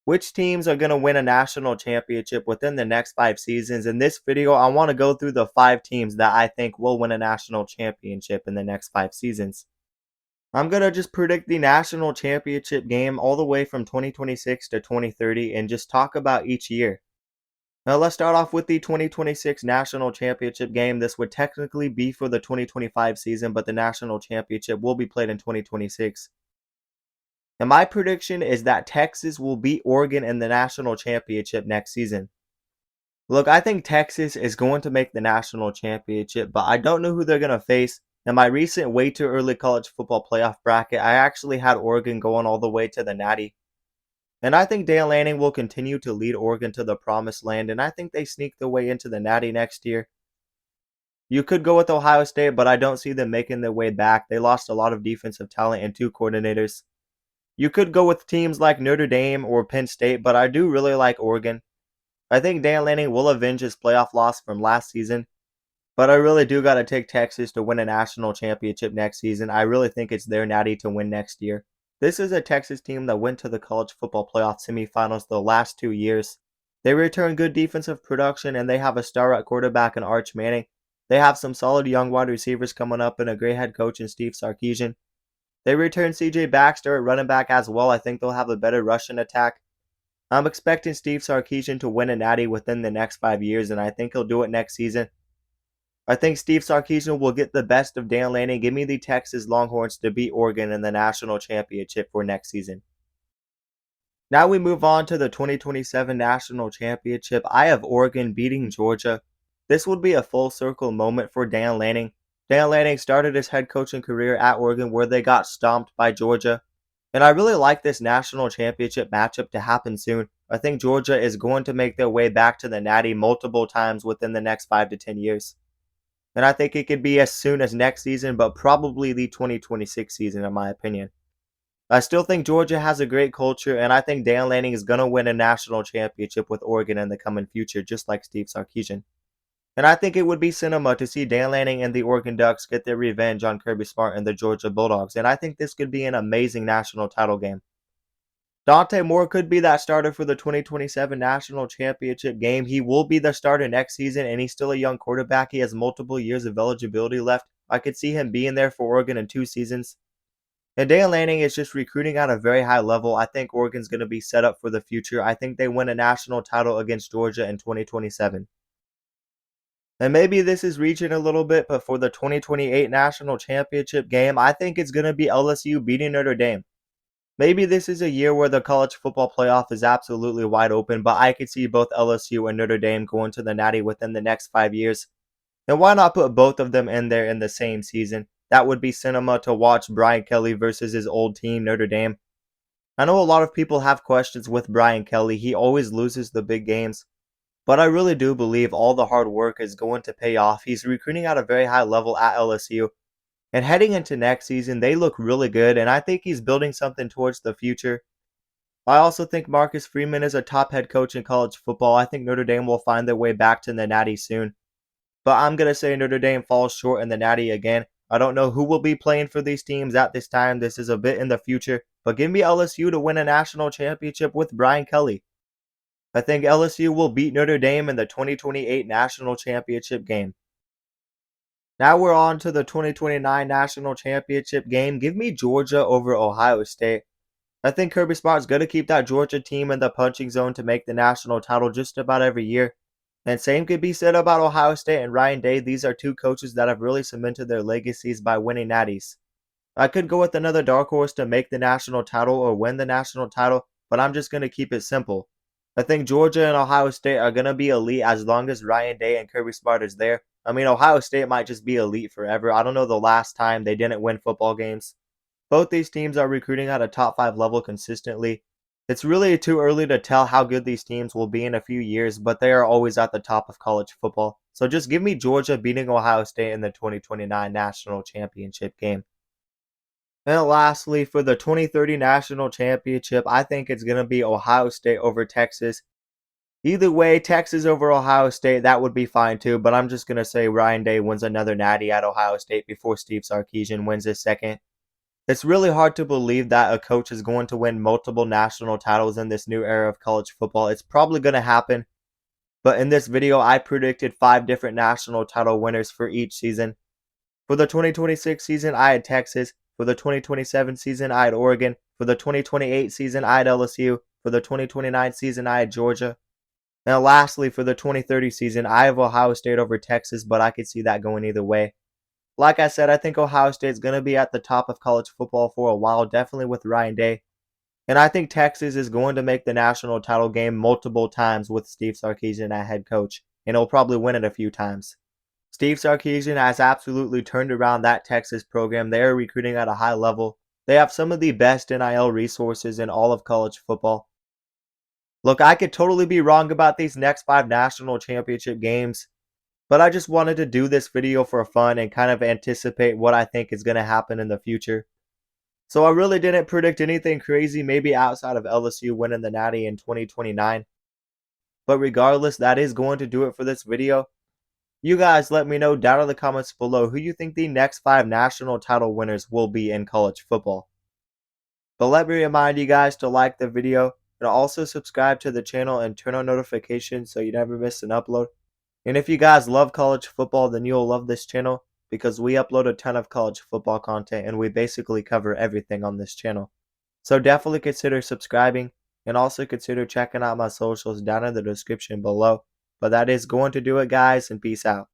which teams are going to win a national championship within the next 5 seasons. In this video, I want to go through the 5 teams that I think will win a national championship in the next 5 seasons. I'm going to just predict the national championship game all the way from 2026 to 2030 and just talk about each year. Now let's start off with the 2026 national championship game. This would technically be for the 2025 season, but the national championship will be played in 2026. And my prediction is that Texas will beat Oregon in the national championship next season. Look, I think Texas is going to make the national championship, but I don't know who they're going to face. In my recent way too early college football playoff bracket, I actually had Oregon going all the way to the Natty. And I think Dan Lanning will continue to lead Oregon to the promised land, and I think they sneak their way into the Natty next year. You could go with Ohio State, but I don't see them making their way back. They lost a lot of defensive talent and 2 coordinators. You could go with teams like Notre Dame or Penn State, but I do really like Oregon. I think Dan Lanning will avenge his playoff loss from last season, but I really do got to take Texas to win a national championship next season. I really think it's their Natty to win next year. This is a Texas team that went to the college football playoff semifinals the last 2 years. They return good defensive production, and they have a star at quarterback in Arch Manning. They have some solid young wide receivers coming up and a great head coach in Steve Sarkisian. They return C.J. Baxter at running back as well. I think they'll have a better rushing attack. I'm expecting Steve Sarkisian to win a Natty within the next 5 years, and I think he'll do it next season. I think Steve Sarkisian will get the best of Dan Lanning. Give me the Texas Longhorns to beat Oregon in the national championship for next season. Now we move on to the 2027 national championship. I have Oregon beating Georgia. This would be a full circle moment for Dan Lanning. Dan Lanning started his head coaching career at Oregon where they got stomped by Georgia. And I really like this national championship matchup to happen soon. I think Georgia is going to make their way back to the Natty multiple times within the next 5 to 10 years. And I think it could be as soon as next season, but probably the 2026 season in my opinion. I still think Georgia has a great culture, and I think Dan Lanning is going to win a national championship with Oregon in the coming future, just like Steve Sarkisian. And I think it would be cinema to see Dan Lanning and the Oregon Ducks get their revenge on Kirby Smart and the Georgia Bulldogs, and I think this could be an amazing national title game. Dante Moore could be that starter for the 2027 national championship game. He will be the starter next season, and he's still a young quarterback. He has multiple years of eligibility left. I could see him being there for Oregon in 2 seasons. And Dan Lanning is just recruiting at a very high level. I think Oregon's going to be set up for the future. I think they win a national title against Georgia in 2027. And maybe this is reaching a little bit, but for the 2028 national championship game, I think it's going to be LSU beating Notre Dame. Maybe this is a year where the college football playoff is absolutely wide open, but I could see both LSU and Notre Dame going to the Natty within the next 5 years. And why not put both of them in there in the same season? That would be cinema to watch Brian Kelly versus his old team, Notre Dame. I know a lot of people have questions with Brian Kelly. He always loses the big games. But I really do believe all the hard work is going to pay off. He's recruiting at a very high level at LSU. And heading into next season, they look really good, and I think he's building something towards the future. I also think Marcus Freeman is a top head coach in college football. I think Notre Dame will find their way back to the Natty soon. But I'm going to say Notre Dame falls short in the Natty again. I don't know who will be playing for these teams at this time. This is a bit in the future. But give me LSU to win a national championship with Brian Kelly. I think LSU will beat Notre Dame in the 2028 national championship game. Now we're on to the 2029 national championship game. Give me Georgia over Ohio State. I think Kirby Smart's going to keep that Georgia team in the punching zone to make the national title just about every year. And same could be said about Ohio State and Ryan Day. These are 2 coaches that have really cemented their legacies by winning natties. I could go with another dark horse to make the national title or win the national title, but I'm just going to keep it simple. I think Georgia and Ohio State are going to be elite as long as Ryan Day and Kirby Smart is there. I mean, Ohio State might just be elite forever. I don't know the last time they didn't win football games. Both these teams are recruiting at a top 5 level consistently. It's really too early to tell how good these teams will be in a few years, but they are always at the top of college football. So just give me Georgia beating Ohio State in the 2029 national championship game. And lastly, for the 2030 national championship, I think it's going to be Ohio State over Texas. Either way, Texas over Ohio State, that would be fine too, but I'm just going to say Ryan Day wins another natty at Ohio State before Steve Sarkisian wins his second. It's really hard to believe that a coach is going to win multiple national titles in this new era of college football. It's probably going to happen, but in this video, I predicted 5 different national title winners for each season. For the 2026 season, I had Texas. For the 2027 season, I had Oregon. For the 2028 season, I had LSU. For the 2029 season, I had Georgia. And lastly, for the 2030 season, I have Ohio State over Texas, but I could see that going either way. Like I said, I think Ohio State's going to be at the top of college football for a while, definitely with Ryan Day. And I think Texas is going to make the national title game multiple times with Steve Sarkisian at head coach, and he'll probably win it a few times. Steve Sarkisian has absolutely turned around that Texas program. They are recruiting at a high level. They have some of the best NIL resources in all of college football. Look, I could totally be wrong about these next 5 national championship games, but I just wanted to do this video for fun and kind of anticipate what I think is going to happen in the future. So I really didn't predict anything crazy, maybe outside of LSU winning the Natty in 2029. But regardless, that is going to do it for this video. You guys let me know down in the comments below who you think the next 5 national title winners will be in college football. But let me remind you guys to like the video and also subscribe to the channel and turn on notifications so you never miss an upload. And if you guys love college football, then you'll love this channel because we upload a ton of college football content and we basically cover everything on this channel. So definitely consider subscribing and also consider checking out my socials down in the description below. But that is going to do it, guys, and peace out.